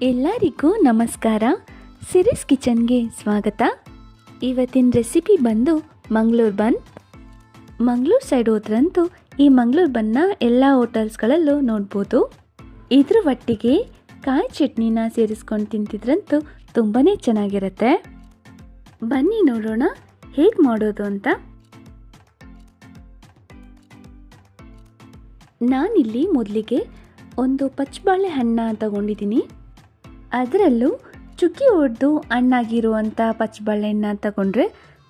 ಎಲ್ಲರಿಗೂ ನಮಸ್ಕಾರ. ಸಿರಿಸ್ ಕಿಚನ್ಗೆ ಸ್ವಾಗತ. ಇವತ್ತಿನ ರೆಸಿಪಿ ಬಂದು ಮಂಗಳೂರು ಬನ್. ಮಂಗಳೂರು ಸೈಡ್ ಹೋದ್ರಂತೂ ಈ ಮಂಗಳೂರು ಬನ್ನ ಎಲ್ಲ ಹೋಟೆಲ್ಸ್ಗಳಲ್ಲೂ ನೋಡ್ಬೋದು. ಇದ್ರ ಒಟ್ಟಿಗೆ ಕಾಯಿ ಚಟ್ನಿನ ಸೇರಿಸ್ಕೊಂಡು ತಿಂತಿದ್ರಂತೂ ತುಂಬಾ ಚೆನ್ನಾಗಿರುತ್ತೆ. ಬನ್ನಿ ನೋಡೋಣ ಹೇಗೆ ಮಾಡೋದು ಅಂತ. ನಾನಿಲ್ಲಿ ಮೊದಲಿಗೆ ಒಂದು ಪಚ್ಚಬಾಳೆ ಹಣ್ಣ ತಗೊಂಡಿದ್ದೀನಿ. ಅದರಲ್ಲೂ ಚುಕ್ಕಿ ಹೊಡೆದು ಹಣ್ಣಾಗಿರುವಂಥ ಪಚ್ಚಬಾಳೆಹಣ್ಣ ತಗೊಂಡ್ರೆ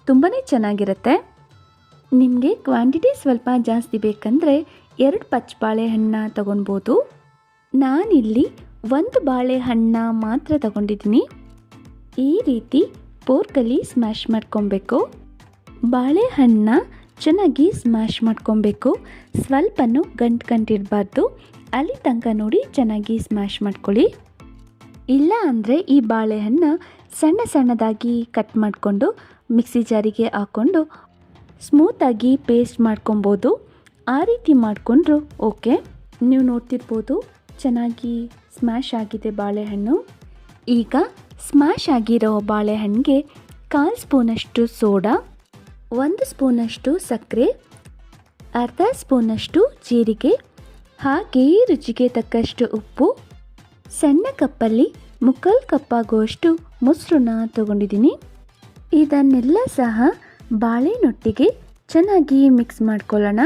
ತುಂಬಾ ಚೆನ್ನಾಗಿರುತ್ತೆ. ನಿಮಗೆ ಕ್ವಾಂಟಿಟಿ ಸ್ವಲ್ಪ ಜಾಸ್ತಿ ಬೇಕಂದರೆ 2 ಪಚ್ಚಬಾಳೆಹಣ್ಣ ತಗೊಳ್ಬೋದು. ನಾನಿಲ್ಲಿ 1 ಬಾಳೆಹಣ್ಣ ಮಾತ್ರ ತಗೊಂಡಿದ್ದೀನಿ. ಈ ರೀತಿ ಫೋರ್ಕಲ್ಲಿ ಸ್ಮ್ಯಾಶ್ ಮಾಡ್ಕೊಬೇಕು. ಬಾಳೆಹಣ್ಣ ಚೆನ್ನಾಗಿ ಸ್ಮ್ಯಾಶ್ ಮಾಡ್ಕೊಬೇಕು. ಸ್ವಲ್ಪನೂ ಗಂಟಿರಬಾರ್ದು. ಅಲ್ಲಿ ತನಕ ನೋಡಿ ಚೆನ್ನಾಗಿ ಸ್ಮ್ಯಾಶ್ ಮಾಡ್ಕೊಳ್ಳಿ. ಇಲ್ಲ ಅಂದರೆ ಈ ಬಾಳೆಹಣ್ಣು ಸಣ್ಣ ಸಣ್ಣದಾಗಿ ಕಟ್ ಮಾಡಿಕೊಂಡು ಮಿಕ್ಸಿ ಜಾರಿಗೆ ಹಾಕ್ಕೊಂಡು ಸ್ಮೂತಾಗಿ ಪೇಸ್ಟ್ ಮಾಡ್ಕೊಬೋದು. ಆ ರೀತಿ ಮಾಡಿಕೊಂಡ್ರು ಓಕೆ. ನೀವು ನೋಡ್ತಿರ್ಬೋದು ಚೆನ್ನಾಗಿ ಸ್ಮ್ಯಾಶ್ ಆಗಿದೆ ಬಾಳೆಹಣ್ಣು. ಈಗ ಸ್ಮ್ಯಾಶ್ ಆಗಿರೋ ಬಾಳೆಹಣ್ಣಿಗೆ 1/4 ಸ್ಪೂನಷ್ಟು ಸೋಡಾ, 1 ಸ್ಪೂನಷ್ಟು ಸಕ್ಕರೆ, ಅರ್ಧ ಸ್ಪೂನಷ್ಟು ಜೀರಿಗೆ, ಹಾಗೆ ರುಚಿಗೆ ತಕ್ಕಷ್ಟು ಉಪ್ಪು, ಸಣ್ಣ ಕಪ್ಪಲ್ಲಿ 3/4 ಕಪ್ಪಾಗುವಷ್ಟು ಮೊಸರನ್ನ ತಗೊಂಡಿದ್ದೀನಿ. ಇದನ್ನೆಲ್ಲ ಸಹ ಬಾಳೆನೊಟ್ಟಿಗೆ ಚೆನ್ನಾಗಿ ಮಿಕ್ಸ್ ಮಾಡ್ಕೊಳ್ಳೋಣ.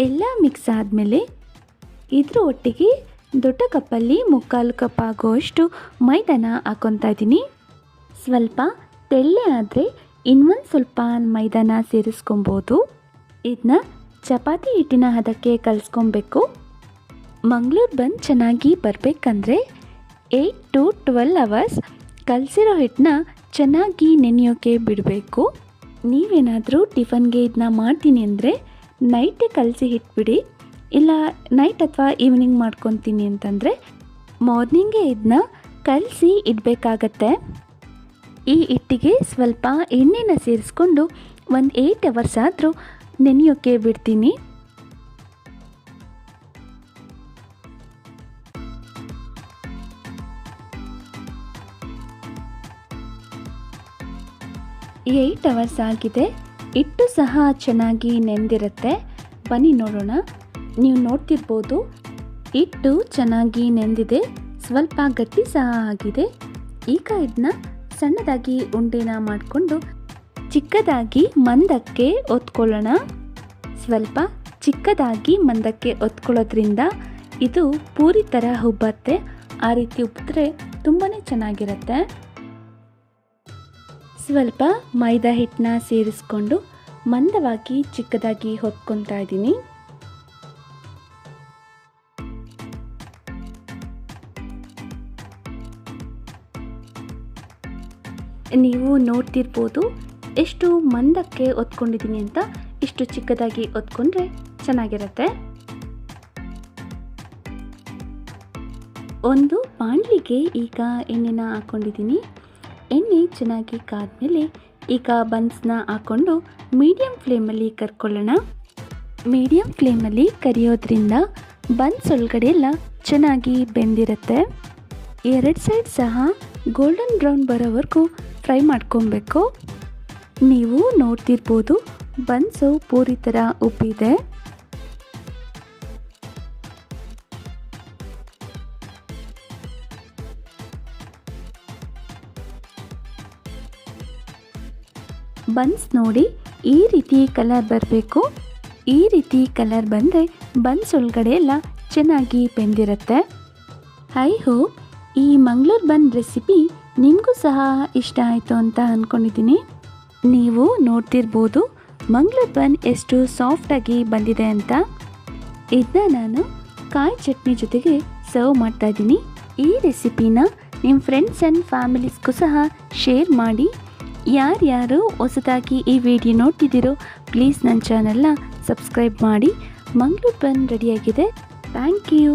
ಎಲ್ಲ ಮಿಕ್ಸ್ ಆದಮೇಲೆ ಇದ್ರ ಒಟ್ಟಿಗೆ ದೊಡ್ಡ ಕಪ್ಪಲ್ಲಿ 3/4 ಕಪ್ ಆಗುವಷ್ಟು ಮೈದಾನ ಹಾಕ್ಕೊತಾ ಇದ್ದೀನಿ. ಸ್ವಲ್ಪ ತೆಳ್ಳೆ ಆದರೆ ಇನ್ನೊಂದು ಸ್ವಲ್ಪ ಮೈದಾನ ಸೇರಿಸ್ಕೊಬೋದು. ಇದನ್ನ ಚಪಾತಿ ಹಿಟ್ಟಿನ ಹದಕ್ಕೆ ಕಲಿಸ್ಕೊಬೇಕು. ಮಂಗಳೂರು ಬನ್ ಚೆನ್ನಾಗಿ ಬರಬೇಕಂದ್ರೆ 8 to 12 ಅವರ್ಸ್ ಕಲಸಿರೋ ಹಿಟ್ಟನ್ನ ಚೆನ್ನಾಗಿ ನೆನೆಯೋಕ್ಕೆ ಬಿಡಬೇಕು. ನೀವೇನಾದರೂ ಟಿಫನ್ಗೆ ಇದನ್ನ ಮಾಡ್ತೀನಿ ಅಂದರೆ ನೈಟೇ ಕಲಸಿ ಇಟ್ಬಿಡಿ. ಇಲ್ಲ ನೈಟ್ ಅಥವಾ ಈವ್ನಿಂಗ್ ಮಾಡ್ಕೊತೀನಿ ಅಂತಂದರೆ ಮಾರ್ನಿಂಗೇ ಇದನ್ನ ಕಲಸಿ ಇಡಬೇಕಾಗತ್ತೆ. ಈ ಹಿಟ್ಟಿಗೆ ಸ್ವಲ್ಪ ಎಣ್ಣೆನ ಸೇರಿಸ್ಕೊಂಡು ಒಂದು 8 ಅವರ್ಸ್ ಆದರೂ ನೆನೆಯೋಕ್ಕೆ ಬಿಡ್ತೀನಿ. ಈ 8 ಅವರ್ಸ್ ಆಗಿದೆ. ಹಿಟ್ಟು ಸಹ ಚೆನ್ನಾಗಿ ನೆಂದಿರುತ್ತೆ. ಬನ್ನಿ ನೋಡೋಣ. ನೀವು ನೋಡ್ತಿರ್ಬೋದು ಹಿಟ್ಟು ಚೆನ್ನಾಗಿ ನೆಂದಿದೆ, ಸ್ವಲ್ಪ ಗಟ್ಟಿ ಸಹ ಆಗಿದೆ. ಈಗ ಇದನ್ನ ಸಣ್ಣದಾಗಿ ಉಂಡೆನ ಮಾಡಿಕೊಂಡು ಚಿಕ್ಕದಾಗಿ ಮಂದಕ್ಕೆ ಒತ್ಕೊಳ್ಳೋಣ. ಸ್ವಲ್ಪ ಚಿಕ್ಕದಾಗಿ ಮಂದಕ್ಕೆ ಒತ್ಕೊಳ್ಳೋದ್ರಿಂದ ಇದು ಪೂರಿ ಥರ ಉಬ್ಬತ್ತೆ. ಆ ರೀತಿ ಉಬ್ಬಿದ್ರೆ ತುಂಬಾ ಚೆನ್ನಾಗಿರುತ್ತೆ. ಸ್ವಲ್ಪ ಮೈದಾ ಹಿಟ್ಟನ್ನ ಸೇರಿಸ್ಕೊಂಡು ಮಂದವಾಗಿ ಚಿಕ್ಕದಾಗಿ ಹೊತ್ಕೊತಾ ಇದ್ದೀನಿ. ನೀವು ನೋಡ್ತಿರ್ಬೋದು ಎಷ್ಟು ಮಂದಕ್ಕೆ ಒತ್ಕೊಂಡಿದ್ದೀನಿ ಅಂತ. ಇಷ್ಟು ಚಿಕ್ಕದಾಗಿ ಒತ್ಕೊಂಡ್ರೆ ಚೆನ್ನಾಗಿರುತ್ತೆ. ಒಂದು ಬಾಣಲಿಗೆ ಈಗ ಎಣ್ಣೆನ ಹಾಕ್ಕೊಂಡಿದ್ದೀನಿ. ಎಣ್ಣೆ ಚೆನ್ನಾಗಿ ಕಾದ್ಮೇಲೆ ಈಗ ಬನ್ಸ್ನ ಹಾಕ್ಕೊಂಡು ಮೀಡಿಯಮ್ ಫ್ಲೇಮಲ್ಲಿ ಕರ್ಕೊಳ್ಳೋಣ. ಮೀಡಿಯಮ್ ಫ್ಲೇಮಲ್ಲಿ ಕರಿಯೋದ್ರಿಂದ ಬನ್ಸ್ ಒಳಗಡೆ ಎಲ್ಲ ಚೆನ್ನಾಗಿ ಬೆಂದಿರುತ್ತೆ. 2 ಸೈಡ್ ಸಹ ಗೋಲ್ಡನ್ ಬ್ರೌನ್ ಬರೋವರೆಗೂ ಫ್ರೈ ಮಾಡ್ಕೊಬೇಕು. ನೀವು ನೋಡ್ತಿರ್ಬೋದು ಬನ್ಸು ಪೂರಿ ಥರ ಉಬ್ಬಿದೆ. ಬನ್ಸ್ ನೋಡಿ ಈ ರೀತಿ ಕಲರ್ ಬರಬೇಕು. ಈ ರೀತಿ ಕಲರ್ ಬಂದರೆ ಬನ್ಸ್ ಒಳಗಡೆ ಎಲ್ಲ ಚೆನ್ನಾಗಿ ಬೆಂದಿರುತ್ತೆ. ಐ ಹೋಪ್ ಈ ಮಂಗಳೂರು ಬನ್ ರೆಸಿಪಿ ನಿಮಗೂ ಸಹ ಇಷ್ಟ ಆಯಿತು ಅಂತ ಅಂದ್ಕೊಂಡಿದ್ದೀನಿ. ನೀವು ನೋಡ್ತಿರ್ಬೋದು ಮಂಗಳೂರು ಬನ್ ಎಷ್ಟು ಸಾಫ್ಟಾಗಿ ಬಂದಿದೆ ಅಂತ. ಇದನ್ನ ನಾನು ಕಾಯಿ ಚಟ್ನಿ ಜೊತೆಗೆ ಸರ್ವ್ ಮಾಡ್ತಾಯಿದ್ದೀನಿ. ಈ ರೆಸಿಪಿನ ನಿಮ್ಮ ಫ್ರೆಂಡ್ಸ್ ಆ್ಯಂಡ್ ಫ್ಯಾಮಿಲೀಸ್ಗೂ ಸಹ ಶೇರ್ ಮಾಡಿ. ಯಾರ್ಯಾರು ಹೊಸದಾಗಿ ಈ ವಿಡಿಯೋ ನೋಡ್ತಿದ್ದೀರೋ ಪ್ಲೀಸ್ ನನ್ನ ಚಾನಲ್ನ ಸಬ್ಸ್ಕ್ರೈಬ್ ಮಾಡಿ. ಮಂಗಳೂರು ಬನ್ ರೆಡಿಯಾಗಿದೆ. Thank you.